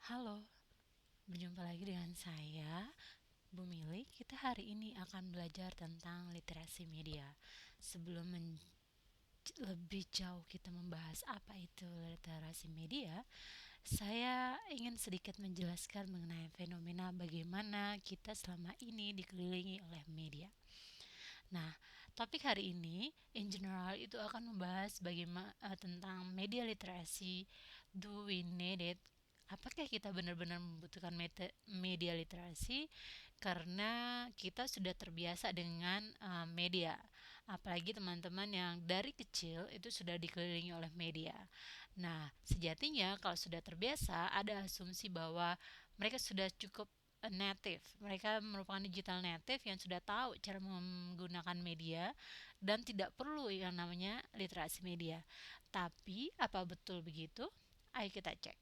Halo, berjumpa lagi dengan saya, Bu Mili. Kita hari ini akan belajar tentang literasi media. Sebelum lebih jauh kita membahas apa itu literasi media, saya ingin sedikit menjelaskan mengenai fenomena bagaimana kita selama ini dikelilingi oleh media. Nah, topik hari ini in general itu akan membahas bagaimana tentang media literasi. Do we need it? Apakah kita benar-benar membutuhkan media literasi? Karena kita sudah terbiasa dengan media. Apalagi teman-teman yang dari kecil itu sudah dikelilingi oleh media. Nah, sejatinya kalau sudah terbiasa, ada asumsi bahwa mereka sudah cukup native. Mereka merupakan digital native yang sudah tahu cara menggunakan media dan tidak perlu yang namanya literasi media. Tapi apa betul begitu? Ayo kita cek.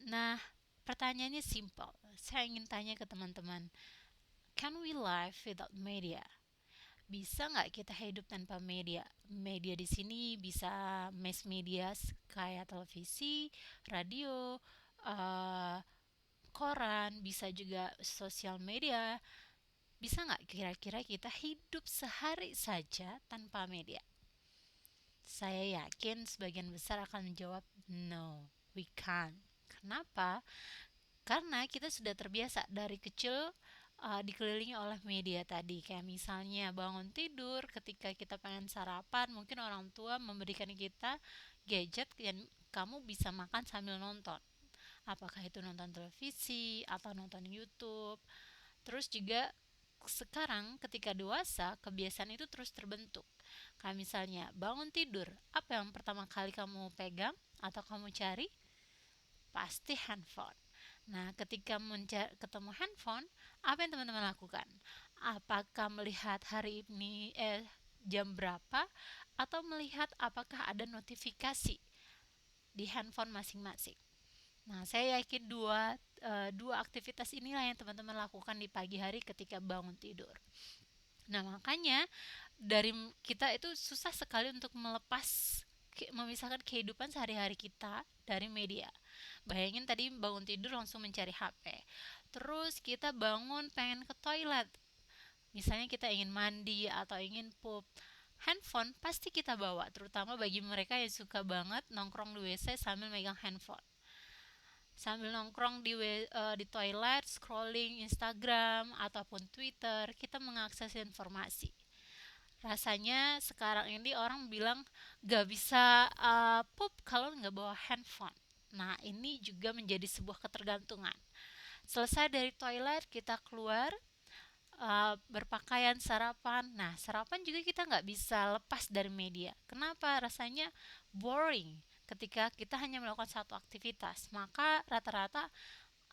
Nah, pertanyaannya simple. Saya ingin tanya ke teman-teman, can we live without media? Bisa nggak kita hidup tanpa media? Media di sini bisa mass media kayak televisi, radio, eh, koran, bisa juga sosial media. Bisa nggak kira-kira kita hidup sehari saja tanpa media? Saya yakin sebagian besar akan menjawab no, we can't. Kenapa? Karena kita sudah terbiasa dari kecil dikelilingi oleh media tadi. Kayak misalnya bangun tidur, ketika kita pengen sarapan, mungkin orang tua memberikan kita gadget yang kamu bisa makan sambil nonton. Apakah itu nonton televisi atau nonton YouTube. Terus juga sekarang ketika dewasa, kebiasaan itu terus terbentuk. Kayak misalnya bangun tidur, apa yang pertama kali kamu pegang atau kamu cari? Pasti handphone. Nah, ketika ketemu handphone, apa yang teman-teman lakukan? Apakah melihat hari ini jam berapa atau melihat apakah ada notifikasi di handphone masing-masing? Nah, saya yakin dua aktivitas inilah yang teman-teman lakukan di pagi hari ketika bangun tidur. Nah, makanya dari kita itu susah sekali untuk memisahkan kehidupan sehari-hari kita dari media. Bayangin tadi bangun tidur langsung mencari HP. Terus kita bangun pengen ke toilet. Misalnya kita ingin mandi atau ingin pup. Handphone pasti kita bawa, terutama bagi mereka yang suka banget nongkrong di WC sambil megang handphone. Sambil nongkrong di toilet, scrolling Instagram ataupun Twitter, kita mengakses informasi. Rasanya sekarang ini orang bilang gak bisa pup kalau nggak bawa handphone. Nah, ini juga menjadi sebuah ketergantungan. Selesai dari toilet, kita keluar, berpakaian, sarapan. Nah, sarapan juga kita nggak bisa lepas dari media. Kenapa? Rasanya boring ketika kita hanya melakukan satu aktivitas. Maka rata-rata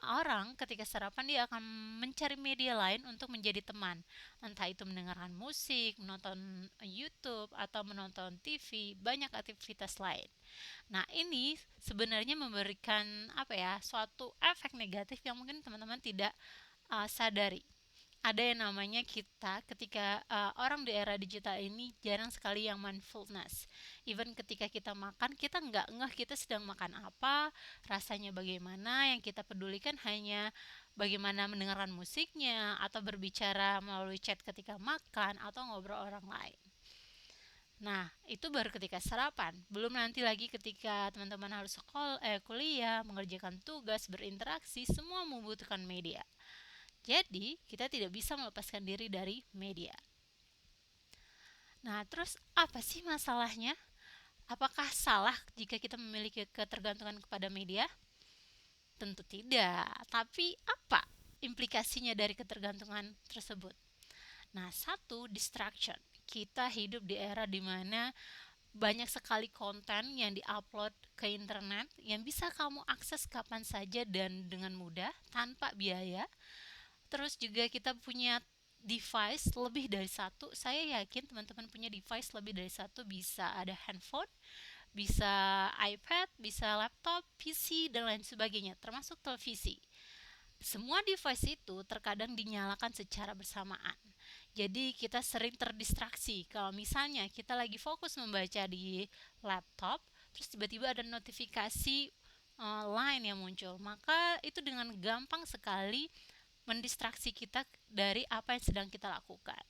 orang ketika sarapan dia akan mencari media lain untuk menjadi teman. Entah itu mendengarkan musik, menonton YouTube, atau menonton TV, banyak aktivitas lain. Nah, ini sebenarnya memberikan apa ya, suatu efek negatif yang mungkin teman-teman tidak sadari. Ada yang namanya kita ketika orang di era digital ini jarang sekali yang mindfulness. Even ketika kita makan, kita nggak ngeh kita sedang makan apa, rasanya bagaimana. Yang kita pedulikan hanya bagaimana mendengarkan musiknya atau berbicara melalui chat ketika makan atau ngobrol orang lain. Nah, itu baru ketika sarapan. Belum nanti lagi ketika teman-teman harus kuliah, mengerjakan tugas, berinteraksi, semua membutuhkan media. Jadi, kita tidak bisa melepaskan diri dari media. Nah, terus apa sih masalahnya? Apakah salah jika kita memiliki ketergantungan kepada media? Tentu tidak. Tapi apa implikasinya dari ketergantungan tersebut? Nah, satu, distraction. Kita hidup di era di mana banyak sekali konten yang diupload ke internet yang bisa kamu akses kapan saja dan dengan mudah tanpa biaya. Terus juga kita punya device lebih dari satu. Saya yakin teman-teman punya device lebih dari satu. Bisa ada handphone, bisa iPad, bisa laptop, PC, dan lain sebagainya, termasuk televisi. Semua device itu terkadang dinyalakan secara bersamaan. Jadi kita sering terdistraksi. Kalau misalnya kita lagi fokus membaca di laptop, terus tiba-tiba ada notifikasi lain yang muncul, maka itu dengan gampang sekali mendistraksi kita dari apa yang sedang kita lakukan.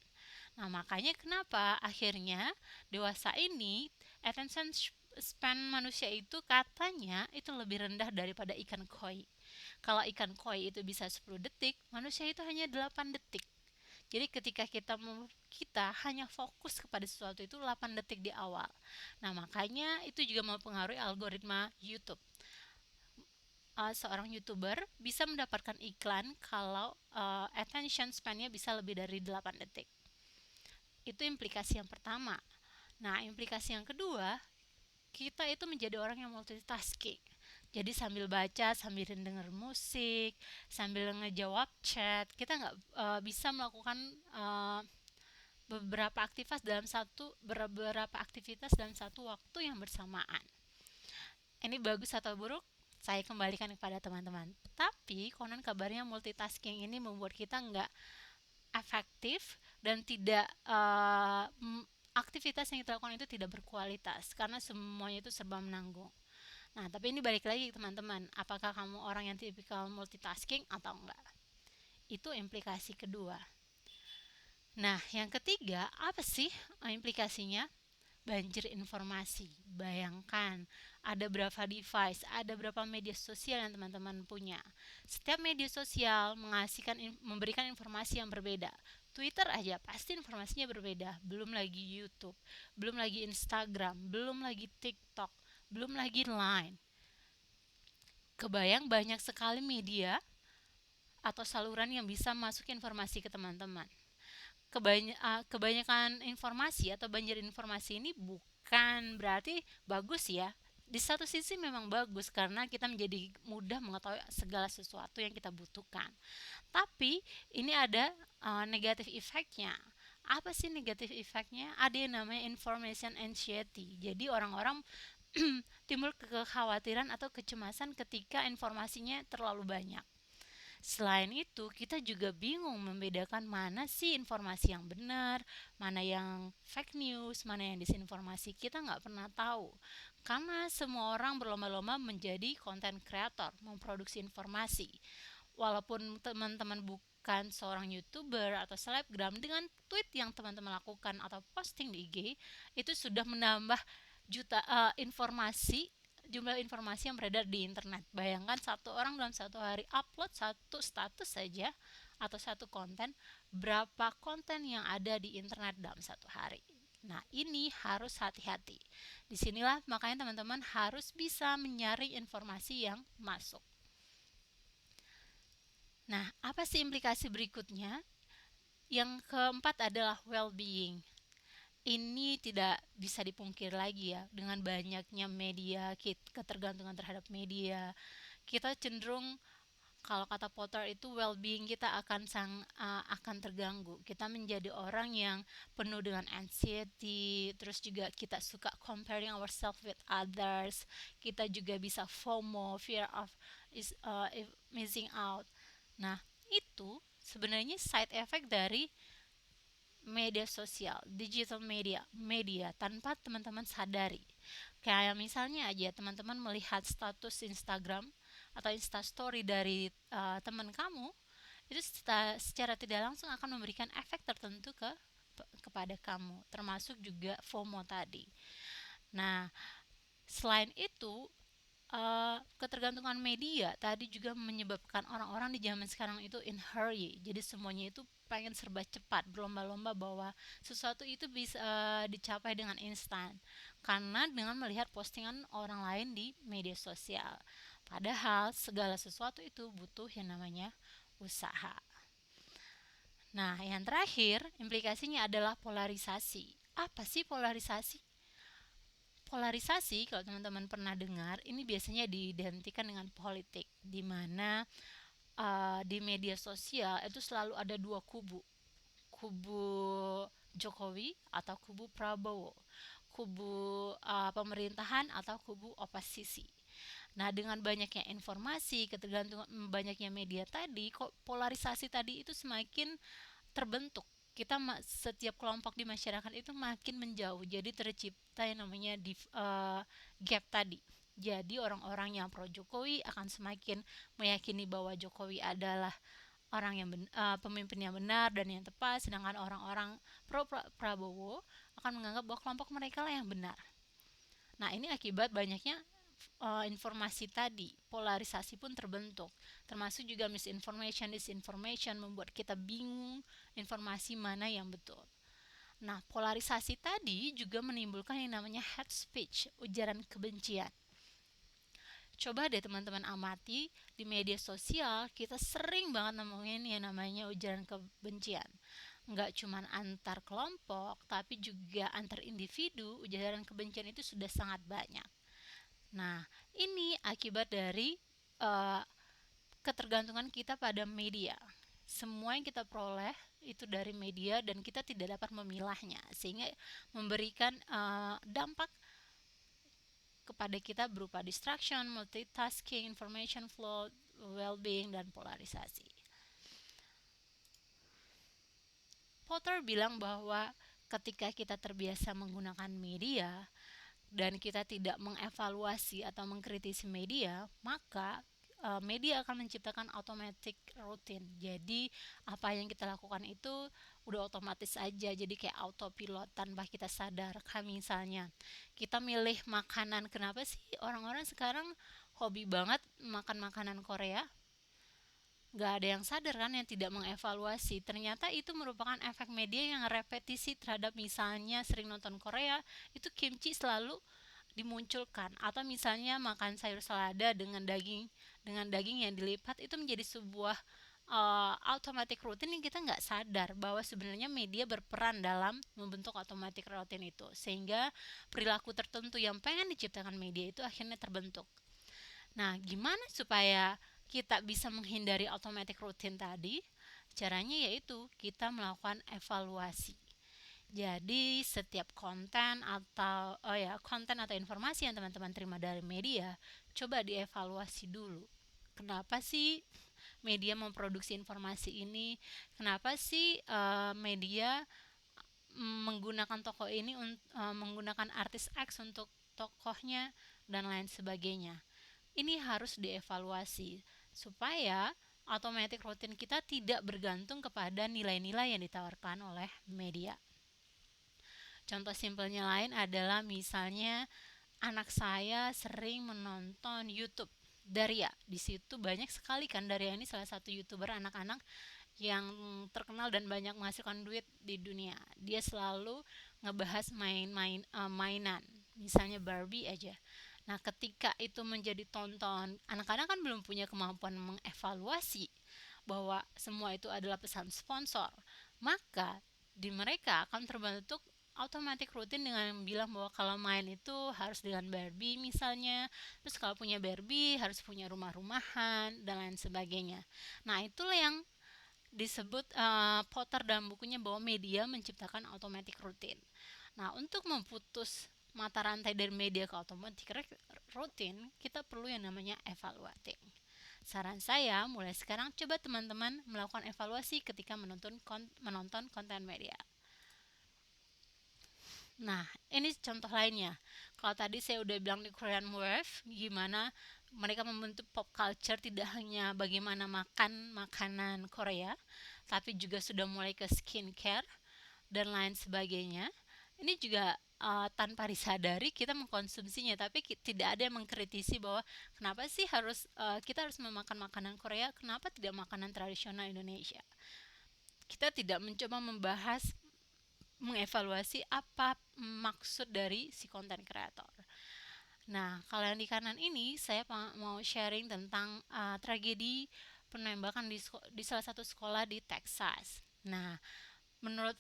Nah, makanya kenapa akhirnya dewasa ini attention span manusia itu katanya itu lebih rendah daripada ikan koi. Kalau ikan koi itu bisa 10 detik, manusia itu hanya 8 detik. Jadi ketika kita hanya fokus kepada sesuatu itu 8 detik di awal. Nah, makanya itu juga mempengaruhi algoritma YouTube. Seorang YouTuber bisa mendapatkan iklan kalau attention span-nya bisa lebih dari 8 detik. Itu implikasi yang pertama. Nah, implikasi yang kedua, kita itu menjadi orang yang multitasking. Jadi sambil baca, sambil dengar musik, sambil ngejawab chat, kita nggak bisa melakukan beberapa aktivitas dalam satu waktu yang bersamaan. Ini bagus atau buruk? Saya kembalikan kepada teman-teman. Tapi konon kabarnya multitasking ini membuat kita nggak efektif dan tidak aktivitas yang kita lakukan itu tidak berkualitas karena semuanya itu serba menanggung. Nah, tapi ini balik lagi teman-teman, apakah kamu orang yang tipikal multitasking atau enggak? Itu implikasi kedua. Nah, yang ketiga, apa sih implikasinya? Banjir informasi. Bayangkan, ada berapa device, ada berapa media sosial yang teman-teman punya. Setiap media sosial memberikan informasi yang berbeda. Twitter aja pasti informasinya berbeda, belum lagi YouTube, belum lagi Instagram, belum lagi TikTok, belum lagi Line. Kebayang banyak sekali media atau saluran yang bisa masuk informasi ke teman-teman. Kebanyakan informasi atau banjir informasi ini bukan berarti bagus ya. Di satu sisi memang bagus karena kita menjadi mudah mengetahui segala sesuatu yang kita butuhkan. Tapi ini ada negatif efeknya. Apa sih negatif efeknya? Ada yang namanya information anxiety. Jadi orang-orang timbul kekhawatiran atau kecemasan ketika informasinya terlalu banyak. Selain itu, kita juga bingung membedakan mana sih informasi yang benar, mana yang fake news, mana yang disinformasi. Kita nggak pernah tahu. Karena semua orang berlomba-lomba menjadi content creator, memproduksi informasi. Walaupun teman-teman bukan seorang YouTuber atau selebgram, dengan tweet yang teman-teman lakukan atau posting di IG, itu sudah menambah informasi, jumlah informasi yang beredar di internet. Bayangkan satu orang dalam satu hari upload satu status saja atau satu konten, berapa konten yang ada di internet dalam satu hari. Nah, ini harus hati-hati. Disinilah makanya teman-teman harus bisa menyaring informasi yang masuk. Nah, apa sih implikasi berikutnya? Yang keempat adalah well-being. Ini tidak bisa dipungkir lagi ya, dengan banyaknya media, ketergantungan terhadap media, kita cenderung, kalau kata Potter itu, well-being kita akan terganggu. Kita menjadi orang yang penuh dengan anxiety, terus juga kita suka comparing ourselves with others. Kita juga bisa FOMO, fear of missing out. Nah, itu sebenarnya side effect dari media sosial, digital media tanpa teman-teman sadari. Kayak misalnya aja teman-teman melihat status Instagram atau Instastory dari teman kamu, itu secara tidak langsung akan memberikan efek tertentu kepada kamu, termasuk juga FOMO tadi. Nah, selain itu, ketergantungan media tadi juga menyebabkan orang-orang di zaman sekarang itu in hurry. Jadi semuanya itu pengen serba cepat, berlomba-lomba bahwa sesuatu itu bisa dicapai dengan instan. Karena dengan melihat postingan orang lain di media sosial. Padahal segala sesuatu itu butuh yang namanya usaha. Nah, yang terakhir, implikasinya adalah polarisasi. Apa sih polarisasi? Polarisasi, kalau teman-teman pernah dengar, ini biasanya diidentikan dengan politik, di mana di media sosial itu selalu ada dua kubu, kubu Jokowi atau kubu Prabowo, kubu pemerintahan atau kubu oposisi. Nah, dengan banyaknya informasi, ketergantungan banyaknya media tadi, kok polarisasi tadi itu semakin terbentuk. Setiap kelompok di masyarakat itu makin menjauh, jadi tercipta yang namanya gap tadi, Jadi orang-orang yang pro Jokowi akan semakin meyakini bahwa Jokowi adalah pemimpin yang benar dan yang tepat, sedangkan orang-orang pro Prabowo akan menganggap bahwa kelompok mereka lah yang benar. Nah, ini akibat banyaknya informasi tadi, polarisasi pun terbentuk, termasuk juga misinformation, disinformation, membuat kita bingung informasi mana yang betul. Nah, polarisasi tadi juga menimbulkan yang namanya hate speech, ujaran kebencian. Coba deh teman-teman amati, di media sosial kita sering banget nemuin yang namanya ujaran kebencian. Nggak cuma antar kelompok, tapi juga antar individu, ujaran kebencian itu sudah sangat banyak. Nah, ini akibat dari uh, ketergantungan kita pada media. Semua yang kita peroleh itu dari media dan kita tidak dapat memilahnya, sehingga memberikan dampak kepada kita berupa distraction, multitasking, information flow, well-being, dan polarisasi. Potter bilang bahwa ketika kita terbiasa menggunakan media dan kita tidak mengevaluasi atau mengkritisi media, maka media akan menciptakan automatic routine. Jadi apa yang kita lakukan itu udah otomatis aja, jadi kayak autopilot tanpa kita sadar. Kayak misalnya kita milih makanan, kenapa sih orang-orang sekarang hobi banget makan makanan Korea? Gak ada yang sadar kan, yang tidak mengevaluasi. Ternyata itu merupakan efek media yang repetisi terhadap, misalnya sering nonton Korea, itu kimchi selalu dimunculkan, atau misalnya makan sayur selada dengan daging yang dilipat, itu menjadi sebuah automatic routine yang kita nggak sadar bahwa sebenarnya media berperan dalam membentuk automatic routine itu, sehingga perilaku tertentu yang pengen diciptakan media itu akhirnya terbentuk. Nah, gimana supaya kita bisa menghindari automatic routine tadi? Caranya yaitu kita melakukan evaluasi. Jadi setiap konten atau informasi yang teman-teman terima dari media, coba dievaluasi dulu. Kenapa sih media memproduksi informasi ini? Kenapa sih media menggunakan menggunakan artis X untuk tokohnya dan lain sebagainya? Ini harus dievaluasi supaya automatic routine kita tidak bergantung kepada nilai-nilai yang ditawarkan oleh media. Contoh simpelnya lain adalah misalnya anak saya sering menonton YouTube Daria. Di situ banyak sekali kan, Daria ini salah satu YouTuber anak-anak yang terkenal dan banyak menghasilkan duit di dunia. Dia selalu ngebahas mainan, misalnya Barbie aja. Nah, ketika itu menjadi tonton, anak-anak kan belum punya kemampuan mengevaluasi bahwa semua itu adalah pesan sponsor. Maka di mereka akan terbentuk automatic routine dengan bilang bahwa kalau main itu harus dengan Barbie misalnya, terus kalau punya Barbie harus punya rumah-rumahan dan lain sebagainya. Nah, itulah yang disebut Potter dalam bukunya bahwa media menciptakan automatic routine. Nah, untuk memutus mata rantai dari media ke automatic routine, kita perlu yang namanya evaluating. Saran saya, mulai sekarang coba teman-teman melakukan evaluasi ketika menonton konten media. Nah, ini contoh lainnya. Kalau tadi saya udah bilang di Korean Wave, gimana mereka membentuk pop culture tidak hanya bagaimana makan makanan Korea, tapi juga sudah mulai ke skincare dan lain sebagainya. Ini juga tanpa disadari kita mengkonsumsinya, tapi tidak ada yang mengkritisi bahwa kenapa sih kita harus memakan makanan Korea, kenapa tidak makanan tradisional Indonesia. Kita tidak mencoba mengevaluasi apa maksud dari si konten kreator. Nah, kalau yang di kanan ini saya mau sharing tentang tragedi penembakan di salah satu sekolah di Texas. Nah, menurut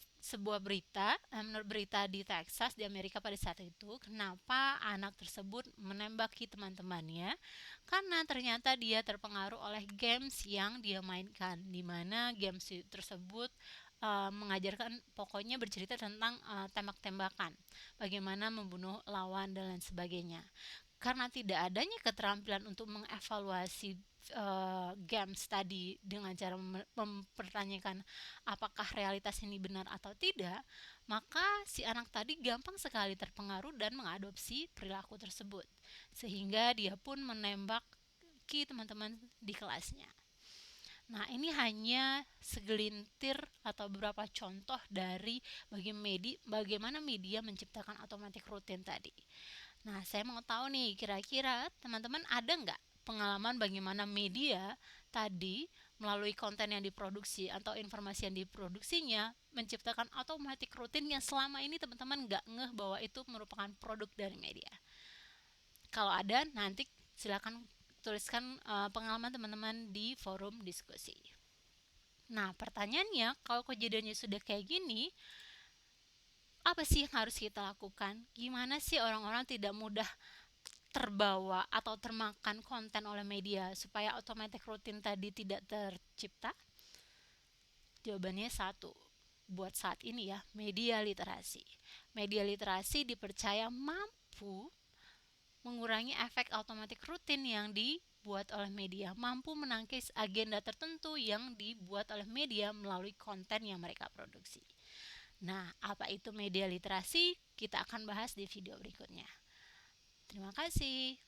menurut berita di Texas di Amerika pada saat itu, kenapa anak tersebut menembaki teman-temannya? Karena ternyata dia terpengaruh oleh games yang dia mainkan, di mana games tersebut mengajarkan, pokoknya bercerita tentang tembak-tembakan, bagaimana membunuh lawan dan lain sebagainya. Karena tidak adanya keterampilan untuk mengevaluasi games tadi dengan cara mempertanyakan apakah realitas ini benar atau tidak, maka si anak tadi gampang sekali terpengaruh dan mengadopsi perilaku tersebut, sehingga dia pun menembaki teman-teman di kelasnya. Nah, ini hanya segelintir atau beberapa contoh dari bagaimana media menciptakan automatic routine tadi. Nah, saya mau tahu nih, kira-kira teman-teman ada nggak pengalaman bagaimana media tadi melalui konten yang diproduksi atau informasi yang diproduksinya menciptakan automatic routine yang selama ini teman-teman nggak ngeh bahwa itu merupakan produk dari media. Kalau ada, nanti silakan tuliskan pengalaman teman-teman di forum diskusi. Nah, pertanyaannya, kalau kejadiannya sudah kayak gini, apa sih yang harus kita lakukan? Gimana sih orang-orang tidak mudah terbawa atau termakan konten oleh media supaya automatic routine tadi tidak tercipta? Jawabannya satu, buat saat ini ya, media literasi. Media literasi dipercaya mampu mengurangi efek automatic routine yang dibuat oleh media, mampu menangkis agenda tertentu yang dibuat oleh media melalui konten yang mereka produksi. Nah, apa itu media literasi? Kita akan bahas di video berikutnya. Terima kasih.